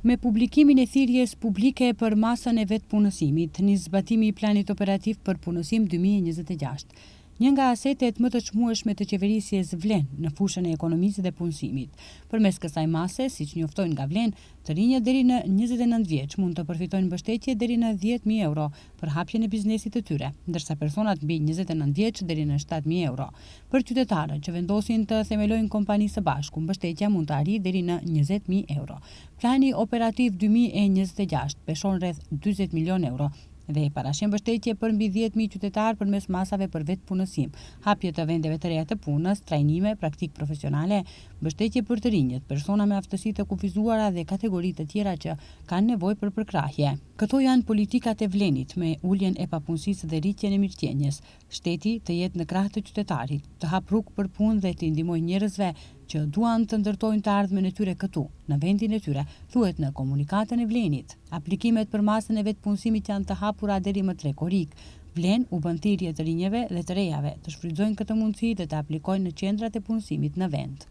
Me publikimin e thirrjes publike për masën e vetpunësimit, nis zbatimi I planit operativ për punësim 2026. Një nga asetet më të çmueshme të qeverisjes Vlen në fushën e ekonomisë dhe punësimit. Përmes kësaj mase, siç njoftojnë nga Vlen, të rinjët deri në 29 vjeç mund të përfitojnë mbështetje deri në 10.000 euro për hapjen e biznesit të tyre, ndërsa personat mbi 29 vjeç deri në 7.000 euro. Për qytetarët që vendosin të themelojnë kompani së bashku, mbështetja mund të arrijë deri në 20.000 euro. Plani operativ 2026 peshon rreth 40 milion euro dhe parashën mbështetje për mbi 10.000 qytetarë përmes masave për vetpunësim, hapje të vendeve të reja të punës, trajnime, praktik profesionale, mbështetje për të rinjët, persona me aftësi të kufizuara dhe kategori të tjera që kanë nevojë për përkrahje. Këto janë politikat e Vlenit me uljen e papunësisë dhe rritjen e mirëqenies. Shteti të jetë në krah të qytetarit, të hap rrugë për punë dhe të ndihmojë njerëzve që duan të ndërtojnë të ardhmen e tyre këtu, në vendin e tyre, thuhet në komunikatën e Vlenit. Aplikimet për masën e vetpunësimit janë të hapura deri më 3 korrik. Vlen u bën thirrje të rinjeve dhe të rejave të shfrytëzojnë këtë mundësi dhe të aplikojnë në qendrat e punësimit në vend.